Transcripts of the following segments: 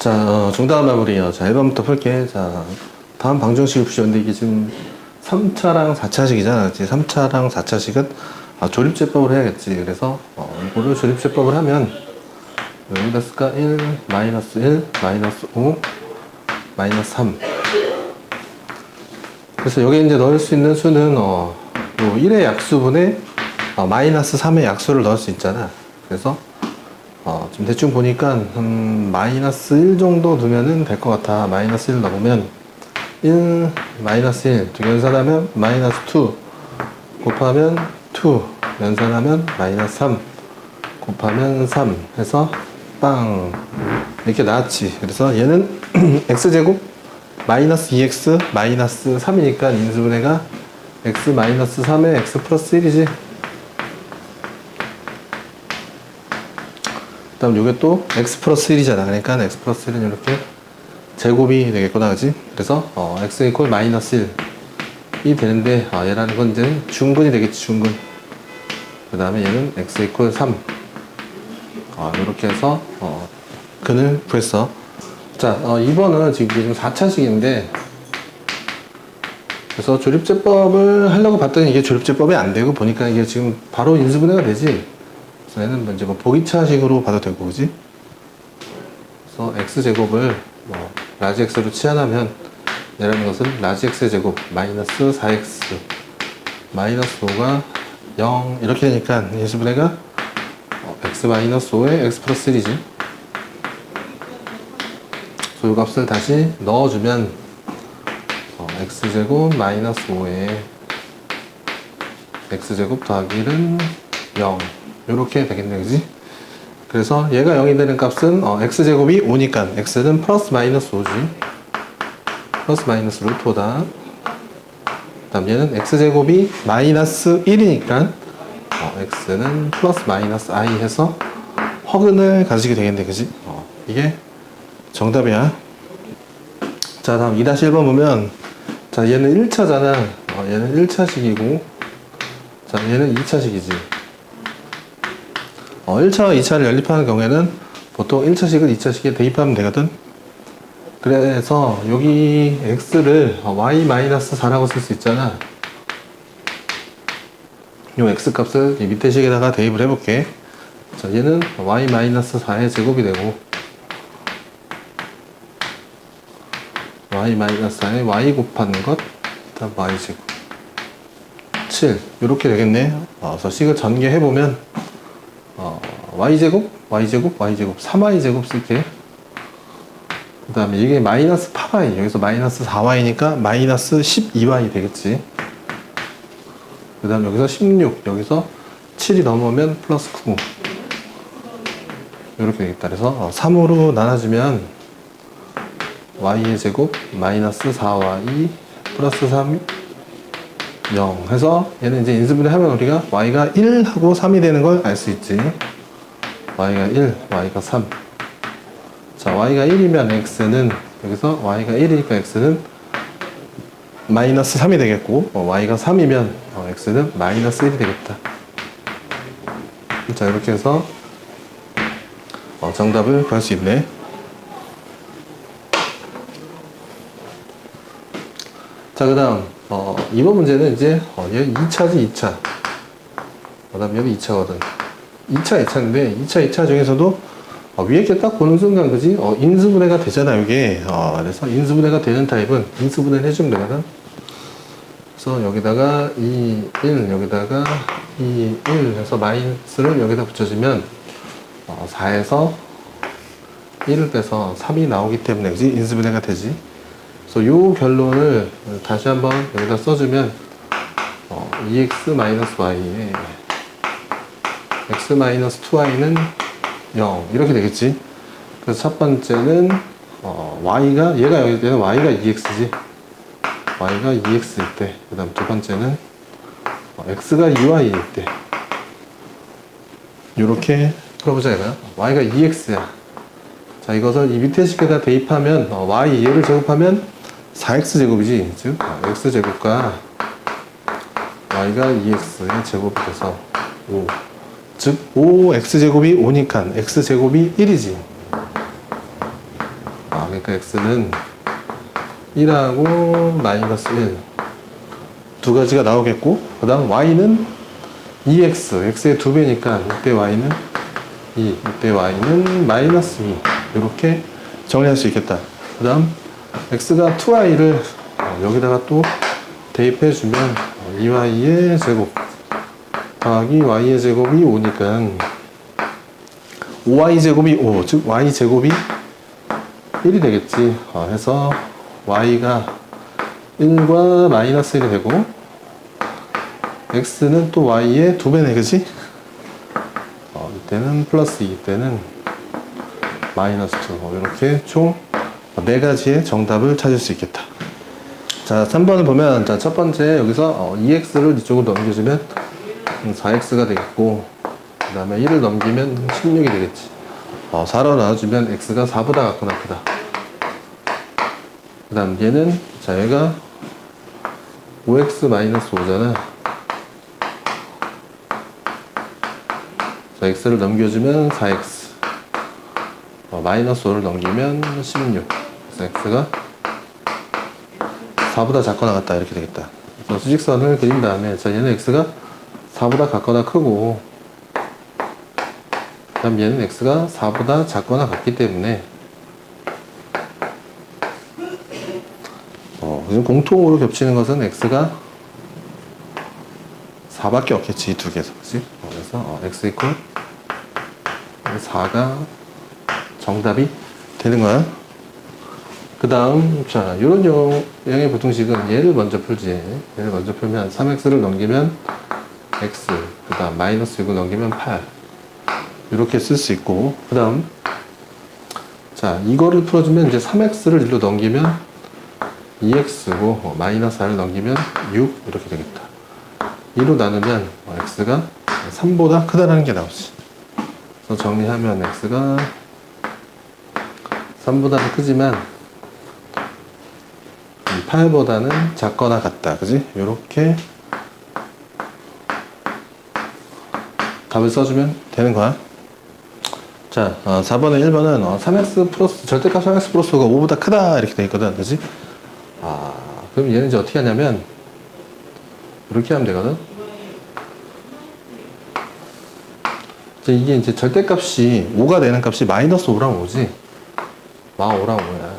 자, 중단한 마무리요. 자, 1번부터 풀게. 자, 다음 방정식 옵션인데 이게 지금 3차랑 4차식이잖아. 그치? 3차랑 4차식은 조립제법을 해야겠지. 그래서 이거를 조립제법을 하면 여기다 쓸까? 1, 마이너스 1, 마이너스 5, 마이너스 3. 그래서 여기 이제 넣을 수 있는 수는 요 1의 약수분에 마이너스 3의 약수를 넣을 수 있잖아. 그래서 지금 대충 보니까 마이너스 1 정도 두면은 될 것 같아. 마이너스 1 넣으면 1, 마이너스 1 두 연산하면 마이너스 2 곱하면 2 연산하면 마이너스 3 곱하면 3 해서 빵 이렇게 나왔지. 그래서 얘는 x제곱 마이너스 2x 마이너스 3이니까 인수분해가 x 마이너스 3에 x 플러스 1이지. 그 다음 요게 또 x 플러스 1이잖아. 그러니까 x 플러스 1은 이렇게 제곱이 되겠구나. 그지? 그래서 x 이퀄 마이너스 1이 되는데 얘라는 건 이제 중근이 되겠지. 중근. 그 다음에 얘는 x 이퀄 3 이렇게 해서 근을 구했어. 자, 2번은 지금 4차식인데 그래서 조립제법을 하려고 봤더니 이게 조립제법이 안 되고 보니까 이게 지금 바로 인수분해가 되지. 그래서 얘는 이제 보기차식으로 봐도 되고, 그지? 그래서 x제곱을 라지 x로 치환하면 얘라는 것은 라지 x제곱 마이너스 4x 마이너스 5가 0 이렇게 되니까 인수분해가 x 마이너스 5에 x 플러스 1이지. 이 값을 다시 넣어주면 x제곱 마이너스 5에 x제곱 더하기 1은 0 이렇게 되겠네. 그지? 그래서 얘가 0이 되는 값은 x제곱이 5니까 x는 플러스 마이너스 5지. 플러스 마이너스 루트 5다. 그 다음 얘는 x제곱이 마이너스 1이니까 x는 플러스 마이너스 i 해서 허근을 가지게 되겠네. 그지? 이게 정답이야. 자, 다음 2-1번 보면 자, 얘는 1차잖아. 얘는 1차식이고 자, 얘는 2차식이지. 1차와 2차를 연립하는 경우에는 보통 1차식을 2차식에 대입하면 되거든. 그래서 여기 x를 y-4라고 쓸 수 있잖아. 요 x 값을 이 밑에 식에다가 대입을 해볼게. 자, 얘는 y-4의 제곱이 되고 y-4에 y 곱하는 것 다음 y제곱 7 이렇게 되겠네. 그래서 식을 전개해보면 y제곱 y제곱 y제곱 3y제곱 쓸게. 그 다음에 이게 마이너스 8y 여기서 마이너스 4y니까 마이너스 12y 되겠지. 그 다음 여기서 16 여기서 7이 넘으면 플러스 9 이렇게 되겠다. 그래서 3으로 나눠주면 y의 제곱 마이너스 4y 플러스 3 0 해서 얘는 이제 인수분해 하면 우리가 y가 1하고 3이 되는 걸 알 수 있지. y가 1, y가 3. 자, y가 1이면 x는 여기서 y가 1이니까 x는 마이너스 3이 되겠고 y가 3이면 x는 마이너스 1이 되겠다. 자, 이렇게 해서 정답을 구할 수 있네. 자, 그 다음 이번 문제는 이제 얘 2차지 2차. 그 다음 얘도 2차거든. 2차 2차인데 2차 2차 중에서도 위에 이렇게 딱 보는 순간 그지? 인수분해가 되잖아 이게. 그래서 인수분해가 되는 타입은 인수분해를 해주면 되거든. 그래서 여기다가 2, 1 여기다가 2, 1 해서 마이너스를 여기다 붙여주면 4에서 1을 빼서 3이 나오기 때문에 그지? 인수분해가 되지. 그래서 요 결론을 다시 한번 여기다 써주면 2x-y에 x-2y는 0 이렇게 되겠지. 그래서 첫 번째는 y가 얘가 여기 때는 y가 2x지. y가 2x일 때. 그 다음 두 번째는 x가 2y일 때. 이렇게 풀어보자 얘가. y가 2x야. 자, 이것을 이 밑에 식에다 대입하면 y 얘를 제곱하면 4x제곱이지. 즉 x제곱과 y가 2x의 제곱이 돼서 5. 즉 5x제곱이 5니까 x제곱이 1이지. 그러니까 x는 1하고 마이너스 1 두 가지가 나오겠고, 그 다음 y는 2x, x의 2배니까 이때 y는 2, 이때 y는 마이너스 2 이렇게 정리할 수 있겠다. 그 다음 x가 2y를 여기다가 또 대입해주면 2y의 제곱 더하기 y의 제곱이 5니까 5y 제곱이 5, 즉 y 제곱이 1이 되겠지. 해서 y가 1과 마이너스 1이 되고, x는 또 y의 2배네, 그지? 이때는 플러스 2, 이때는 마이너스 2. 이렇게 총 4가지의 정답을 찾을 수 있겠다. 자, 3번을 보면, 자, 첫 번째, 여기서 2x를 이쪽으로 넘겨주면 4x가 되겠고, 그 다음에 1을 넘기면 16이 되겠지. 4로 나눠주면 x가 4보다 같거나 크다. 그 다음 얘는, 자, 얘가 5x 마이너스 5잖아. 자, x를 넘겨주면 4x. 마이너스 5를 넘기면 16. 그래서 x가 4보다 작거나 같다. 이렇게 되겠다. 그래서 수직선을 그린 다음에, 자, 얘는 x가 4보다 같거나 크고, 그 다음 얘는 x가 4보다 작거나 같기 때문에, 공통으로 겹치는 것은 x가 4밖에 없겠지, 이 두 개에서. 그치? 그래서 x 이퀄 4가 정답이 되는 거야. 그 다음, 자, 요런 유형의 부등식은 얘를 먼저 풀지. 얘를 먼저 풀면 3x를 넘기면 x, 그 다음 마이너스 6을 넘기면 8. 이렇게 쓸 수 있고, 그 다음, 자, 이거를 풀어주면 이제 3x를 1로 넘기면 2x고, 마이너스 4를 넘기면 6, 이렇게 되겠다. 2로 나누면 x가 3보다 크다라는 게 나오지. 그래서 정리하면 x가 3보다 크지만 8보다는 작거나 같다. 그지? 요렇게 답을 써주면 되는 거야. 자, 4번에 1번은 3x 플러스, 절대값 3x 플러스 5가 5보다 크다. 이렇게 돼 있거든. 그지? 그럼 얘는 이제 어떻게 하냐면, 이렇게 하면 되거든. 이게 이제 절대값이 5가 되는 값이 마이너스 5랑 5지. 마 5랑 5야.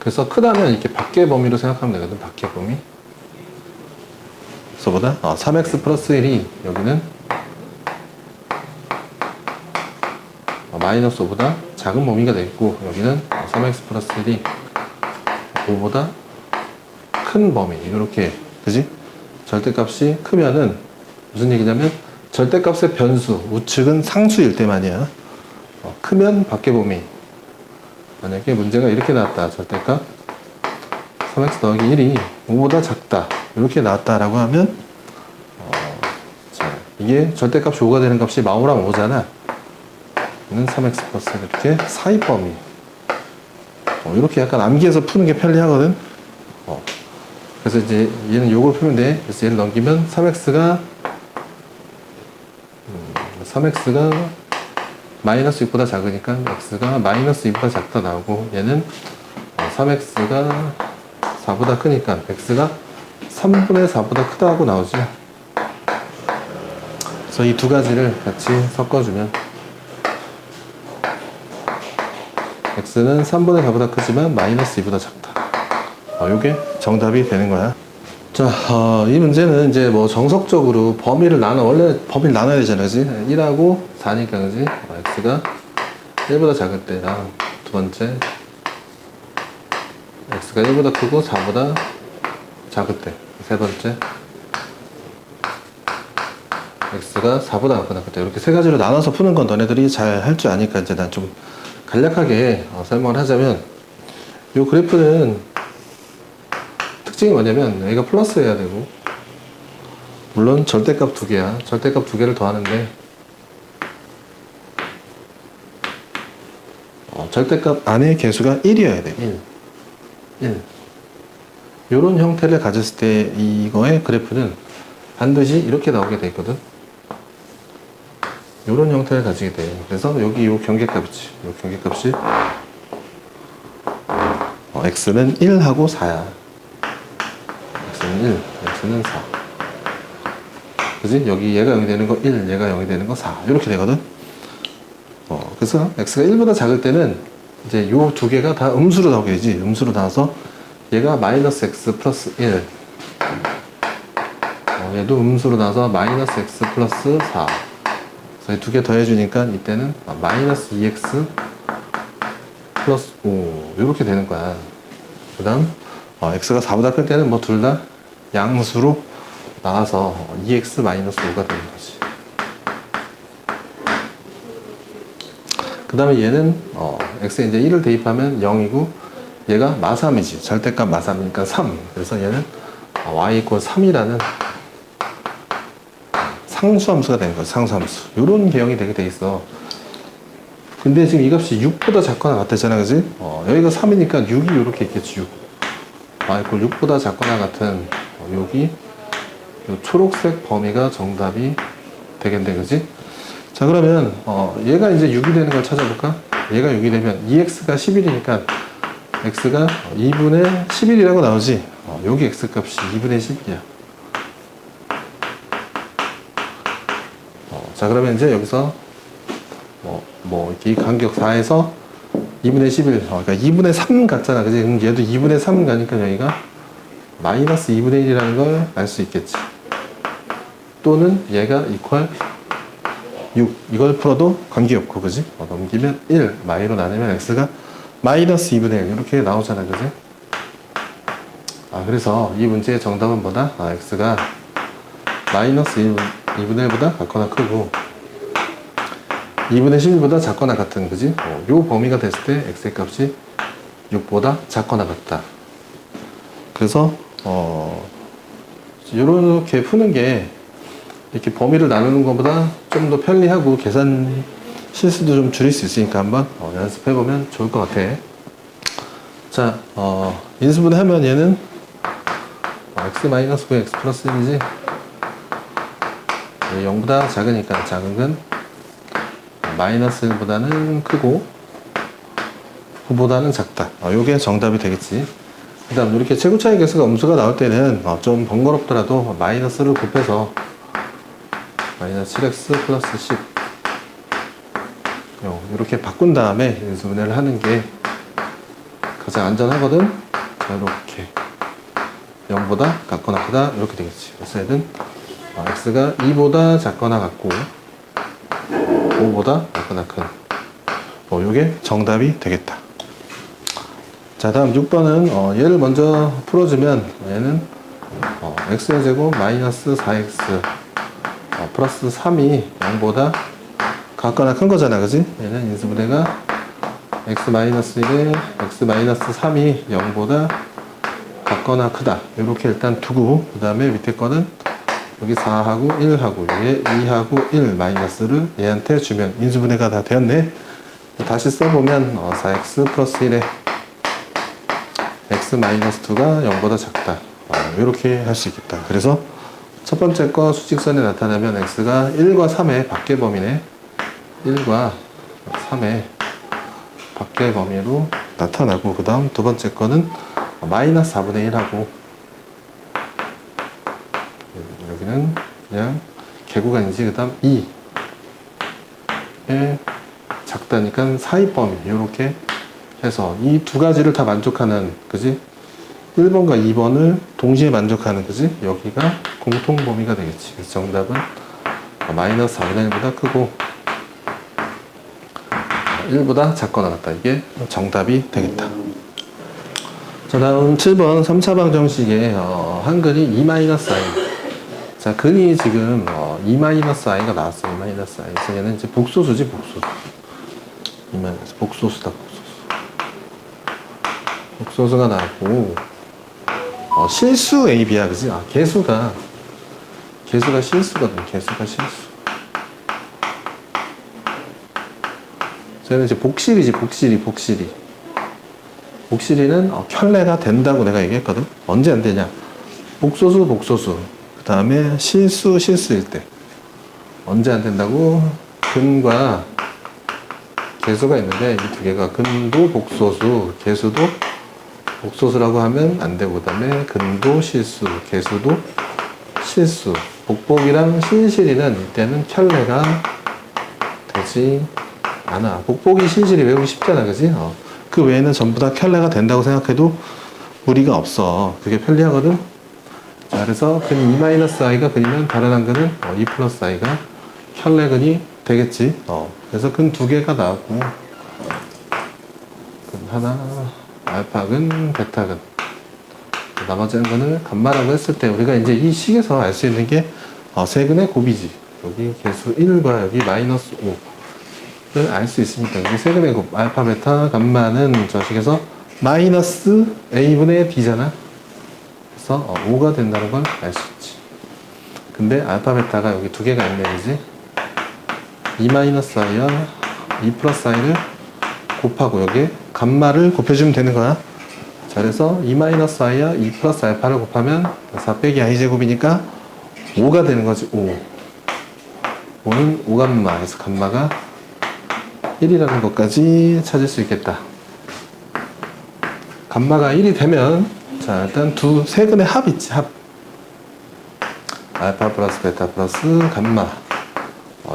그래서 크다면 이렇게 밖의 범위로 생각하면 되거든. 밖의 범위. 그래서 보다 3x 플러스 1이 여기는 마이너스 5보다 작은 범위가 되겠고, 여기는 3x 플러스 1이 5보다 큰 범위. 이렇게, 그지? 절대값이 크면은 무슨 얘기냐면, 절대값의 변수, 우측은 상수일 때만이야. 크면 밖의 범위. 만약에 문제가 이렇게 나왔다. 절대값 3x 더하기 1이 5보다 작다. 이렇게 나왔다라고 하면, 자, 이게 절대값이 5가 되는 값이 마오랑 5잖아. 는 3x 플러스 이렇게 사이 범위. 이렇게 약간 암기해서 푸는 게 편리하거든. 그래서 이제 얘는 요걸 풀면 돼. 그래서 얘를 넘기면 3x가 마이너스 6보다 작으니까 x가 마이너스 2보다 작다 나오고, 얘는 3x가 4보다 크니까 x가 3분의 4보다 크다 하고 나오지. 그래서 이 두 가지를 같이 섞어주면 x는 3분의 4보다 크지만 마이너스 2보다 작다. 요게 정답이 되는 거야. 자, 이 문제는 이제 뭐 정석적으로 범위를 원래 범위를 나눠야 되잖아, 그지? 1하고 4니까, 그지? x가 1보다 작을 때랑, 두 번째, x가 1보다 크고 4보다 작을 때, 세 번째, x가 4보다 작거나 그때, 이렇게 세 가지로 나눠서 푸는 건 너네들이 잘 할 줄 아니까 이제 난 좀 간략하게 설명을 하자면, 요 그래프는 특징이 뭐냐면 여기가 플러스 해야 되고, 물론 절대값 두 개야. 절대값 두 개를 더하는데 절대값 안에 개수가 1이어야 돼. 1. 요런 형태를 가졌을 때 이거의 그래프는 반드시 이렇게 나오게 돼 있거든. 이런 형태를 가지게 돼요. 그래서 여기 요 경계값이지. 요 경계값이 x는 1하고 4야. x는 1, x는 4. 그지? 여기 얘가 0이 되는 거 1, 얘가 0이 되는 거 4. 이렇게 되거든. 그래서 x가 1보다 작을 때는 이제 요 두 개가 다 음수로 나오게 되지. 음수로 나와서 얘가 마이너스 x 플러스 1. 얘도 음수로 나와서 마이너스 x 플러스 4. 그래서 두 개 더해주니까 이때는 마이너스 2x 플러스 5. 이렇게 되는 거야. 그 다음, x가 4보다 클 때는 뭐 둘 다 양수로 나와서 2x 마이너스 5가 되는 거지. 그 다음에 얘는, x에 이제 1을 대입하면 0이고, 얘가 마3이지. 절대값 마3이니까 3. 그래서 얘는 y 이퀄 3이라는 상수함수가 되는 거지. 상수함수. 요런 개형이 되게 돼 있어. 근데 지금 이 값이 6보다 작거나 같았잖아. 그지? 여기가 3이니까 6이 이렇게 있겠지. 6. y 이퀄 6보다 작거나 같은 여기 요 초록색 범위가 정답이 되겠네. 그지? 자, 그러면 얘가 이제 6이 되는 걸 찾아볼까? 얘가 6이 되면 2x가 11이니까 x가 2분의 11이라고 나오지. 여기 x 값이 2분의 11이야. 자, 그러면 이제 여기서 이렇게 이 간격 4에서 2분의 11, 그러니까 2분의 3 같잖아. 그지? 그럼 얘도 2분의 3 가니까 여기가 마이너스 2분의 1이라는 걸 알 수 있겠지. 또는 얘가 이퀄 6. 이걸 풀어도 관계없고, 그지? 넘기면 1, 마이로 나누면 x가 마이너스 2분의 1. 이렇게 나오잖아. 그지? 그래서 이 문제의 정답은 뭐다? x가 마이너스 2분의 1보다 같거나 크고 2분의 11보다 작거나 같은, 그지? 요 범위가 됐을 때 x의 값이 6보다 작거나 같다. 그래서 이렇게 푸는 게 이렇게 범위를 나누는 것보다 좀 더 편리하고 계산 실수도 좀 줄일 수 있으니까 한번 연습해보면 좋을 것 같아. 자, 인수분해 하면 얘는 x 마이너스 9 x 플러스 1이지. 0보다 작으니까 작은 건 마이너스 1보다는 크고 9보다는 작다. 요게 정답이 되겠지. 그 다음 이렇게 최고차이 개수가 음수가 나올 때는 좀 번거롭더라도 마이너스를 곱해서 마이너스 7x 플러스 10 이렇게 바꾼 다음에 인수분해를 하는 게 가장 안전하거든. 자, 이렇게 0보다 같거나 크다 이렇게 되겠지. 그래서 얘는 x가 2보다 작거나 같고 5보다 작거나 큰 요게 정답이 되겠다. 자, 다음 6번은 얘를 먼저 풀어주면 얘는 x의 제곱 마이너스 4x 플러스 3이 0보다 같거나 큰 거잖아. 그지? 얘는 인수분해가 x 마이너스 1에 x 마이너스 3이 0보다 같거나 크다. 이렇게 일단 두고 그 다음에 밑에 거는 여기 4하고 1하고 여기에 2하고 1 마이너스를 얘한테 주면 인수분해가 다 되었네. 다시 써보면 4x 플러스 1에 x 마이너스 2가 0보다 작다. 이렇게 할 수 있겠다. 그래서 첫 번째 거 수직선에 나타나면 x가 1과 3의 밖의 범위네. 1과 3의 밖의 범위로 나타나고 그 다음 두 번째 거는 마이너스 4분의 1하고 여기는 그냥 개구간이지. 그 다음 2에 작다니까 사이 범위 이렇게 해서 이 두 가지를 다 만족하는, 그지? 1번과 2번을 동시에 만족하는, 그지? 여기가 공통 범위가 되겠지. 그래서 정답은 마이너스 4분의 1보다 크고 1보다 작거나 같다. 이게 정답이 되겠다. 자, 다음 7번 3차 방정식의 한글이 2-i. 자, 근이 지금 2-i가 나왔어. 2-i. 그래서 얘는 이제 복소수지, 복소수. 복소수다, 복소수. 복소수가 나왔고 실수 AB야, 그지? 개수가 실수거든. 개수가 실수. 저는 이제 복실이지, 복실이. 복실이는 켤레가 된다고 내가 얘기했거든. 언제 안 되냐? 복소수. 그 다음에 실수일 때. 언제 안 된다고? 근과 개수가 있는데 이 두 개가 근도 복소수, 개수도 복소수라고 하면 안 되고, 그 다음에 근도 실수, 개수도 실수. 복복이랑 신실이는 이때는 켤레가 되지 않아. 복복이 신실이 외우기 쉽잖아, 그지? 그 외에는 전부 다 켤레가 된다고 생각해도 무리가 없어. 그게 편리하거든. 자, 그래서 근 2-i가 근이면 다른 한 근은 2 플러스 i가 켤레근이 되겠지. 그래서 근 두 개가 나오고, 근 하나, 알파근, 베타근. 나머지 한 근을 감마라고 했을 때 우리가 이제 이 식에서 알 수 있는 게 세근의 곱이지. 여기 개수 1과 여기 마이너스 5를 알 수 있으니까 여기 세근의 곱, 알파, 베타, 감마는 저 식에서 마이너스 a분의 b잖아. 그래서 5가 된다는 걸 알 수 있지. 근데 알파, 베타가 여기 두 개가 있네, 그지? 2-i와 2 플러스 i를 곱하고 여기 감마를 곱해주면 되는 거야. 자, 그래서 2-i와 2 플러스 알파를 곱하면 4 빼기 i제곱이니까 5가 되는 거지. 5. 5는 5감마. 그래서 감마가 1이라는 것까지 찾을 수 있겠다. 감마가 1이 되면, 자, 일단 세 근의 합 있지, 합. 알파 플러스 베타 플러스 감마.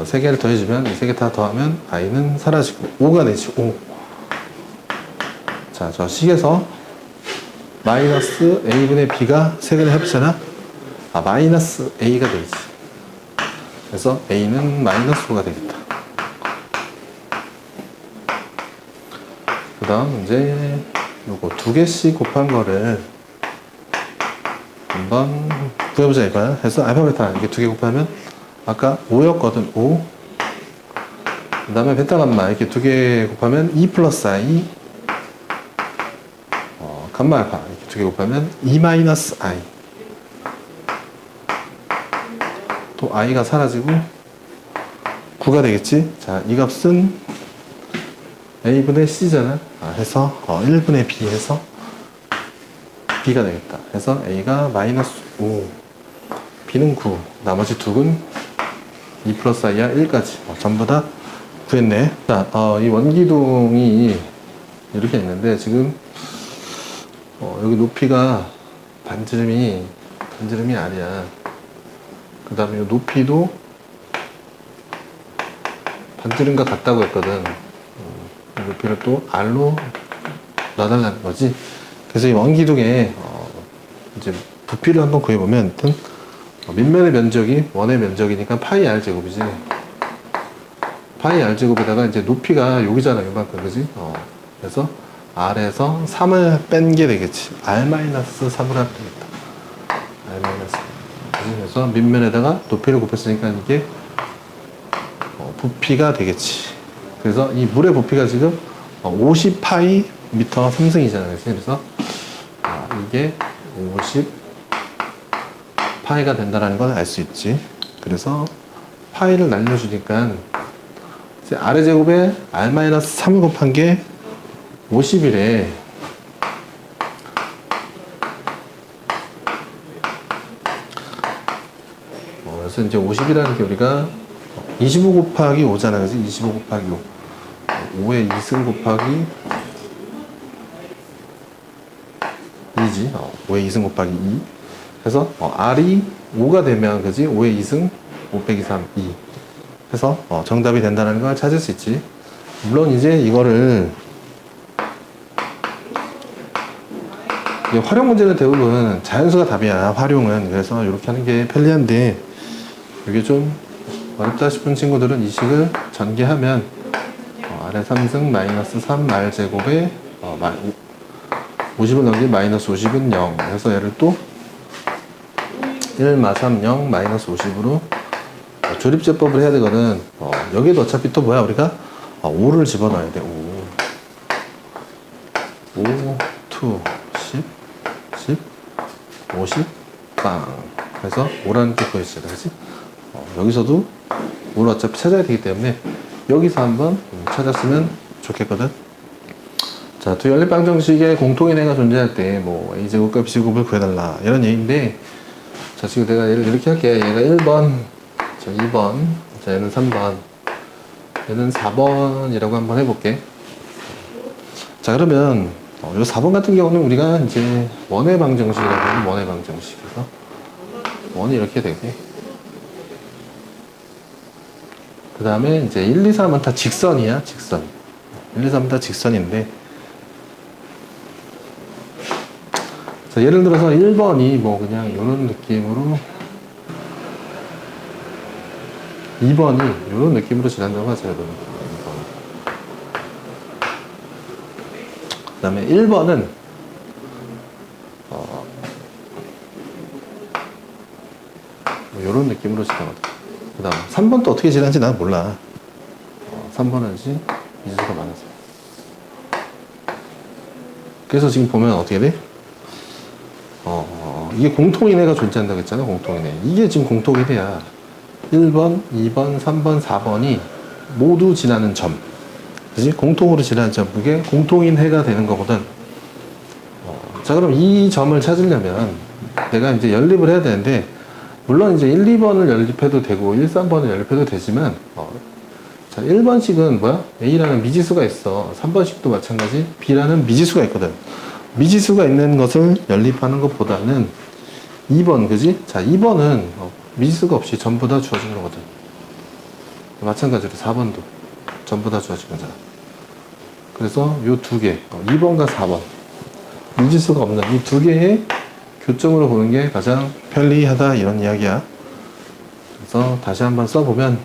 세 개를 더해주면, 이 세 개 다 더하면 i는 사라지고 5가 되지, 5. 자, 저 식에서 마이너스 a분의 b가 세 개를 합치잖아. 마이너스 a가 되지. 그래서 a는 마이너스 5가 되겠다. 그 다음 이제 요거 두 개씩 곱한 거를 한번 구해보자 이거야. 해서 알파 베타 이게 두 개 곱하면 아까 5였거든. 5. 그 다음에 베타 감마 이렇게 두 개 곱하면 2 플러스 i, 감마 알파 이렇게 두 개 곱하면 2 마이너스 i. 또 i가 사라지고 9가 되겠지. 자, 이 값은 a분의 c잖아. 해서 1분의 b 해서 b가 되겠다. 해서 a가 마이너스 5, b는 9, 나머지 두 근 2 플러스 i야 1까지 전부 다 구했네. 자, 이 원기둥이 이렇게 있는데 지금 여기 높이가 반지름이 아니야. 그 다음에 높이도 반지름과 같다고 했거든. 높이를 또 r로 놔달라는 거지. 그래서 이 원기둥에 이제 부피를 한번 구해보면, 일단 밑면의 면적이 원의 면적이니까 파이 r 제곱이지. 파이 r 제곱에다가 이제 높이가 여기잖아, 요만큼, 그지? 그래서 r에서 3을 뺀 게 되겠지. r-3을 하면 되겠다. r-3. 그래서 밑면에다가 높이를 곱했으니까 이게 부피가 되겠지. 그래서 이 물의 부피가 지금 50파이 미터 3승이잖아요. 그래서 이게 50파이가 된다는 걸 알 수 있지. 그래서 파이를 날려주니까 r의 제곱에 r-3을 곱한 게 50이래. 그래서 이제 50이라는 게 우리가 25 곱하기 5잖아, 그지? 25 곱하기 5. 5의 2승 곱하기 2지. 5의 2승 곱하기 2. 그래서 R이 5가 되면, 그지? 5의 2승, 5 빼기 3, 2. 해서 정답이 된다는 걸 찾을 수 있지. 물론 이제 이거를 활용 문제는 대부분 자연수가 답이야, 활용은. 그래서 이렇게 하는 게 편리한데, 이게 좀 어렵다 싶은 친구들은 이 식을 전개하면 r의 3승 마이너스 3 r 제곱에 50을 넘긴 마이너스 50은 0. 그래서 얘를 또 1 마 3 0 마이너스 50으로 조립제법을 해야 되거든. 여기도 어차피 또 뭐야, 우리가 5를 집어넣어야 돼. 5 2 10 10 50 빵. 그래서 5라는 게 보였어요, 그렇지? 여기서도 5를 어차피 찾아야 되기 때문에 여기서 한번 찾았으면 좋겠거든. 자, 두 연립방 정식의 공통인해가 존재할 때 뭐 a제곱과 b제곱을 구해달라 이런 얘기인데, 자, 지금 내가 얘를 이렇게 할게. 얘가 1번, 자 2번, 자 얘는 3번. 얘는 4번이라고 한번 해볼게. 자, 그러면 요 4번 같은 경우는 우리가 이제 원의 방정식이라고 하는 원의 방정식에서 원이 이렇게 되게, 그 다음에 이제 1, 2, 3은 다 직선이야, 직선. 1, 2, 3은 다 직선인데, 자, 예를 들어서 1번이 뭐 그냥 이런 느낌으로, 2번이 이런 느낌으로 지난다고 하자, 여러분. 그 다음에 1번은 이런 느낌으로 지나거든. 그 다음 3번 또 어떻게 지나는지 난 몰라. 3번은 미지수가 많아서. 그래서 지금 보면 어떻게 돼? 이게 공통인해가 존재한다고 했잖아. 공통인해. 이게 지금 공통인해야 1번, 2번, 3번, 4번이 모두 지나는 점, 그지? 공통으로 지나는 점, 그게 공통인해가 되는 거거든. 자, 그럼 이 점을 찾으려면 내가 이제 연립을 해야 되는데, 물론 이제 1, 2번을 연립해도 되고 1, 3번을 연립해도 되지만, 자, 1번씩은 뭐야? A라는 미지수가 있어. 3번씩도 마찬가지 B라는 미지수가 있거든. 미지수가 있는 것을 연립하는 것보다는 2번, 그지? 자, 2번은 미지수가 없이 전부 다 주어진 거거든. 마찬가지로 4번도 전부 다 주어진 거잖아. 그래서 요 두 개, 2번과 4번, 미지수가 없는 이 두 개의 교점으로 보는 게 가장 편리하다, 이런 이야기야. 그래서 다시 한번 써보면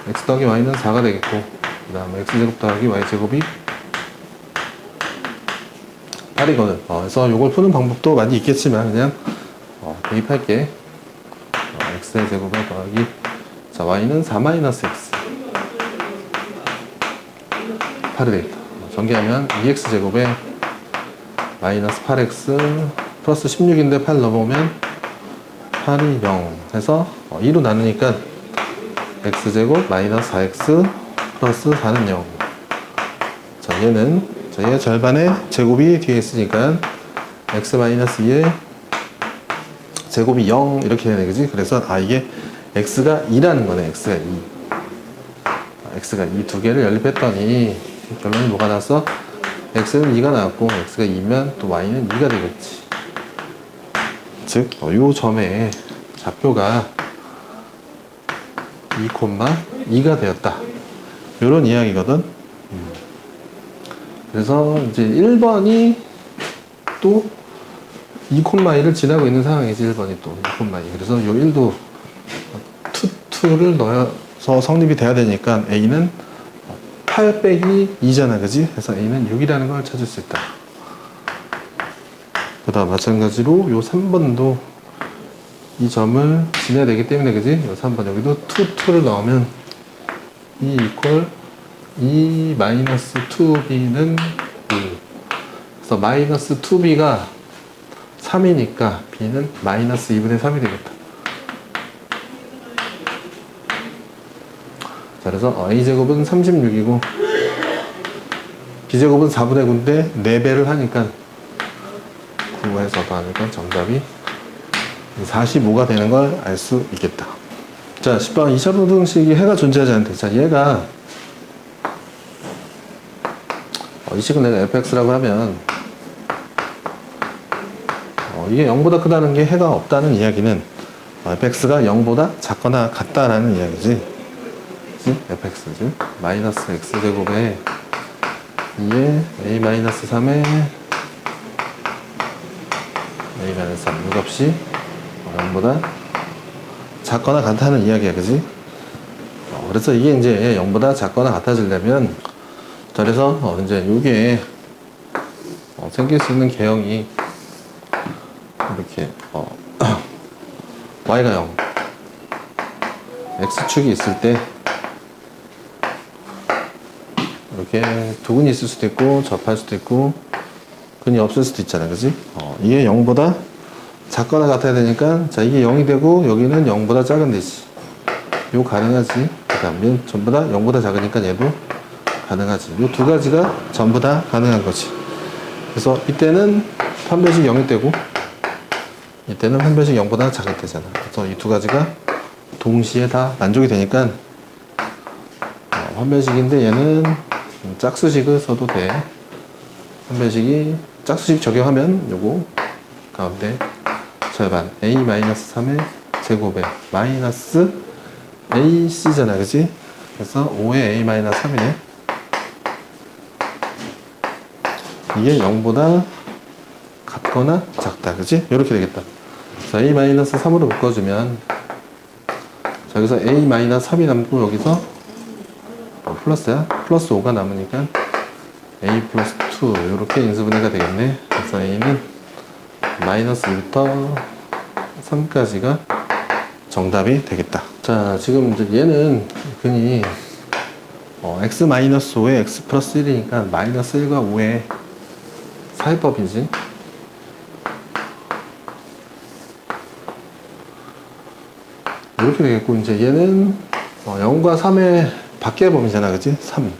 x 더하기 y는 4가 되겠고, 그 다음에 x제곱 더하기 y제곱이 8이거든. 그래서 요걸 푸는 방법도 많이 있겠지만 그냥 대입할게. x의 제곱에 더하기, 자, y는 4-x 8이 되겠다. 전개하면 2x 제곱에 마이너스 8x 플러스 16인데 8 넘어오면 8이 0 해서 2로 나누니까 x제곱 마이너스 4x 플러스 4는 0. 자, 얘는, 자, 얘 절반의 제곱이 뒤에 있으니까 x 마이너스 2의 제곱이 0 이렇게 되네, 그지? 그래서 이게 x가 2라는 거네. x가 2. x가 2 두 개를 연립했더니 결론이 뭐가 나왔어? x는 2가 나왔고 x가 2면 또 y는 2가 되겠지. 즉, 요 점의 좌표가 2,2가 되었다. 요런 이야기거든. 그래서 이제 1번이 또 2,2를 지나고 있는 상황이지. 1번이 또 2,2. 그래서 요 1도 2를 넣어서 성립이 돼야 되니까 a는 8 빼기 2잖아, 그지? 그래서 a는 6이라는 걸 찾을 수 있다. 그 다음 마찬가지로 요 3번도 이 점을 지나야 되기 때문에, 그지? 요 3번 여기도 2를 넣으면 e 이퀄 e 마이너스 2b는 2. 그래서 마이너스 2b가 3이니까 b는 마이너스 2분의 3이 되겠다. 자, 그래서 a제곱은 36이고 b제곱은 4분의 9인데 4배를 하니까 9에서 더하니까 정답이 45가 되는 걸 알 수 있겠다. 자, 10번 2차 부등식이 해가 존재하지 않대. 자, 얘가 이 식은 내가 fx라고 하면 이게 0보다 크다는 게 해가 없다는 이야기는 fx가 0보다 작거나 같다라는 이야기지. 그치? fx, 즉 마이너스 x제곱에 2에 a 마이너스 3에 a 마이너스 3 이것이 0보다 작거나 같다는 이야기야, 그지? 그래서 이게 이제 0보다 작거나 같아지려면, 자, 그래서 이제 이게 생길 수 있는 개형이 이렇게 y가 0, x축이 있을 때 이렇게 두근이 있을 수도 있고 접할 수도 있고 근이 없을 수도 있잖아, 그지? 이게 0보다 작거나 같아야 되니까, 자, 이게 0이 되고 여기는 0보다 작은 데지. 요 가능하지. 그 다음 전부 다 0보다 작으니까 얘도 가능하지. 요 두 가지가 전부 다 가능한 거지. 그래서 이때는 판별식 0이 되고 이때는 판별식 0보다 작을 때잖아. 그래서 이 두 가지가 동시에 다 만족이 되니까 판별식인데 얘는 짝수식을 써도 돼. 판별식이 짝수식 적용하면 요거 가운데 절반 a-3의 제곱에 마이너스 ac잖아, 그치? 그래서 5의 a-3이네. 이게 0보다 같거나 작다, 그치? 이렇게 되겠다. 그래서 a-3으로 묶어주면 자, 여기서 a-3이 남고 여기서 플러스야. 플러스 5가 남으니까 a 플러스 2 이렇게 인수분해가 되겠네. 그래서 a는 마이너스 2부터 3까지가 정답이 되겠다. 자, 지금 이제 얘는 근이 x 마이너스 5에 x 플러스 1이니까 마이너스 1과 5의 사이법이지. 이렇게 되겠고, 이제 얘는 0과 3의 밖의 범위잖아, 그치? 3.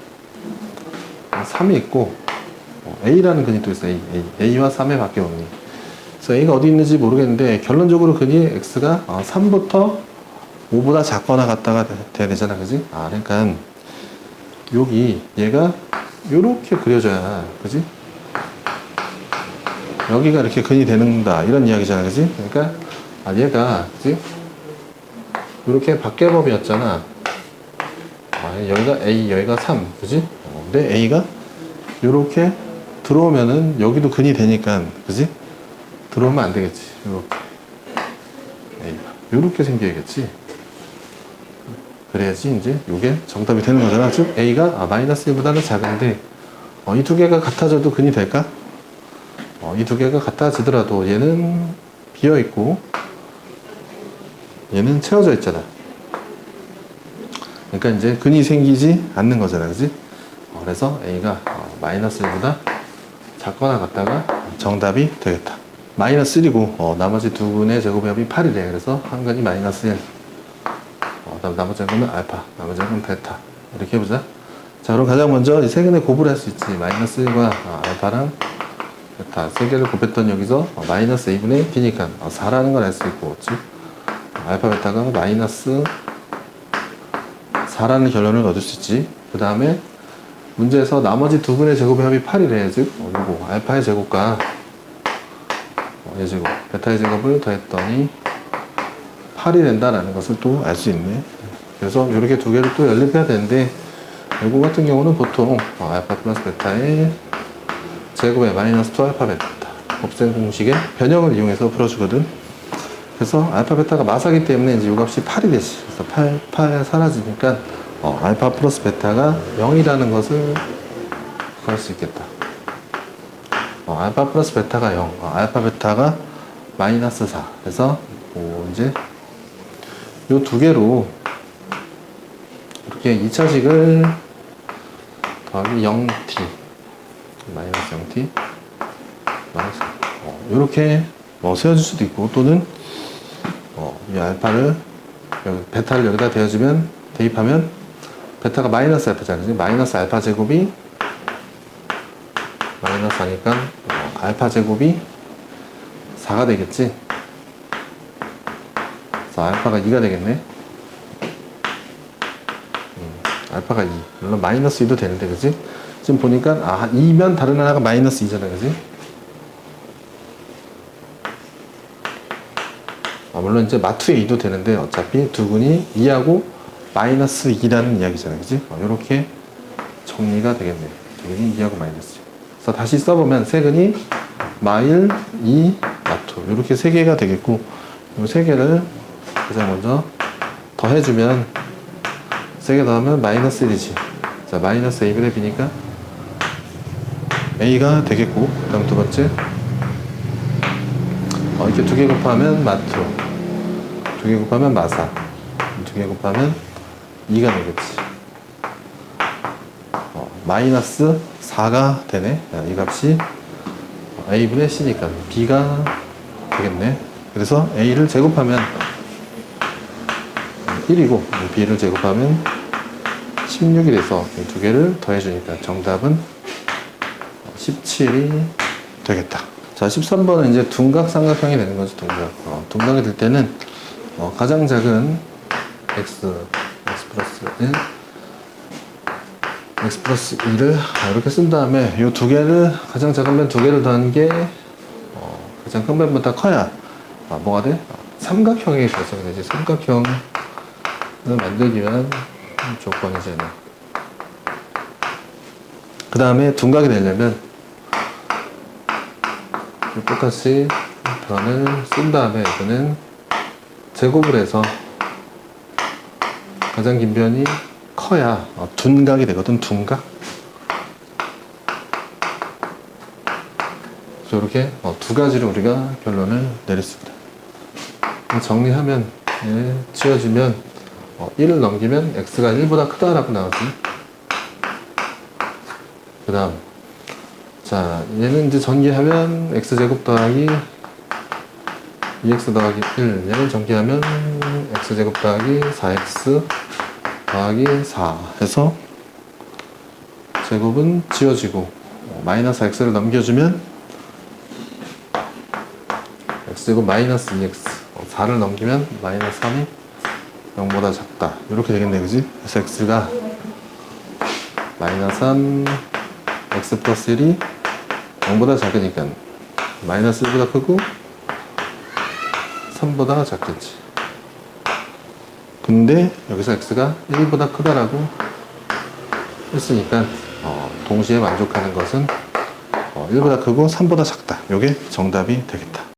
3이 있고, A라는 근이 또 있어, A와 3의 밖의 범위. 그래서 A가 어디 있는지 모르겠는데, 결론적으로 근이 X가 3부터 5보다 작거나 같다가 돼야 되잖아, 그치? 그러니까, 여기, 얘가 요렇게 그려져야, 그치? 여기가 이렇게 근이 되는다, 이런 이야기잖아, 그치? 그러니까, 얘가, 그치? 이렇게 밖의 범위였잖아. 여기가 A, 여기가 3, 그지? 근데 A가 이렇게 들어오면은 여기도 근이 되니까, 그지? 들어오면 안 되겠지. 이렇게 A가 이렇게 생겨야겠지. 그래야지 이제 이게 정답이 되는 거잖아. 즉 A가 마이너스 1보다는 작은데 이 두 개가 같아져도 근이 될까? 이 두 개가 같아지더라도 얘는 비어 있고 얘는 채워져 있잖아. 그러니까 이제 근이 생기지 않는 거잖아, 그지? 그래서 A가 마이너스 1보다 작거나 같다가 정답이 되겠다. 마이너스 1이고 나머지 두 근의 제곱의 합이 8이래. 그래서 한 근이 마이너스 1. 나머지 근은 알파, 나머지 근은 베타. 이렇게 해보자. 자, 그럼 가장 먼저 이 세 근의 곱을 할 수 있지. 마이너스 1과 알파랑 베타 세 개를 곱했던 여기서 마이너스 A분의 B니까 4라는 걸 알 수 있고, 즉 알파 베타가 마이너스 4라는 결론을 얻을 수 있지. 그 다음에 문제에서 나머지 두 근의 제곱의 합이 8이래. 즉 요거 알파의 제곱과 얘 제곱, 베타의 제곱을 더했더니 8이 된다라는 것을 또 알 수 있네. 그래서 이렇게 두 개를 또 연립해야 되는데 요거 같은 경우는 보통 알파 플러스 베타의 제곱에 마이너스 2 알파 베타 곱셈 공식의 변형을 이용해서 풀어주거든. 그래서 알파 베타가 마사기 때문에 이제 이 값이 8이 되지. 그래서 8 사라지니까 알파 플러스 베타가 0이라는 것을 구할 수 있겠다. 알파 플러스 베타가 0, 알파 베타가 마이너스 4. 그래서 이제 요 두 개로 이렇게 2차식을 더하기 0t 마이너스 0t 마이너스 이렇게 세워줄 수도 있고, 또는 이 알파를 베타를 여기다 대입하면 베타가 마이너스 알파잖아. 마이너스 알파 제곱이 마이너스 하니까 알파 제곱이 4가 되겠지. 그래서 알파가 2가 되겠네. 알파가 2. 물론 마이너스 2도 되는데, 그지? 지금 보니까 2면 다른 하나가 마이너스 2잖아, 그지? 물론 이제 마투의 2도 되는데 어차피 두 근이 2하고 마이너스 2라는 이야기잖아요, 그지? 이렇게 정리가 되겠네요. 두 근이 2하고 마이너스 2. 그래서 다시 써보면 세 근이 마일, 2, 마투 이렇게 세 개가 되겠고, 이 세 개를 가장 먼저 더해주면 세 개 더하면 마이너스 1이지. 자, 마이너스 A분의 B니까 A가 되겠고, 그 다음 두 번째 이렇게 두 개 곱하면 마투, 두 개 곱하면 마사, 두 개 곱하면 2가 되겠지. 마이너스 4가 되네. 이 값이 A분의 C니까 B가 되겠네. 그래서 A를 제곱하면 1이고 B를 제곱하면 16이 돼서 이 두 개를 더해주니까 정답은 17이 되겠다. 자, 13번은 이제 둔각 삼각형이 되는 거죠. 둔각이 될 때는 가장 작은 x 플러스 1 x 플러스 2를 이렇게 쓴 다음에 이 두 개를, 가장 작은 변 두 개를 더한 게 가장 큰 변보다 커야 뭐가 돼? 삼각형이 결성이 되지. 삼각형을 만들기 위한 조건이지. 얘는. 그 다음에 둔각이 되려면 똑같이 변을 쓴 다음에 이거는 제곱을 해서 가장 긴 변이 커야 둔각이 되거든. 둔각. 그래서 이렇게 두 가지로 우리가 결론을 내릴 수 있다. 정리하면 지워지면 1을 넘기면 x가 1보다 크다라고 나오지. 그 다음 자, 얘는 이제 전개하면 x제곱 더하기 2x 더하기 1, 얘를 전개하면 x제곱 더하기 4x 더하기 4 해서 제곱은 지워지고 마이너스 x를 넘겨주면 x제곱 마이너스 2x, 4를 넘기면 마이너스 3이 0보다 작다. 이렇게 되겠네, 그지? 그래서 x가 마이너스 3, x 플러스 1이 0보다 작으니까 마이너스 1보다 크고 3보다 작겠지. 근데 여기서 x가 1보다 크다라고 했으니까 동시에 만족하는 것은 1보다 크고 3보다 작다. 이게 정답이 되겠다.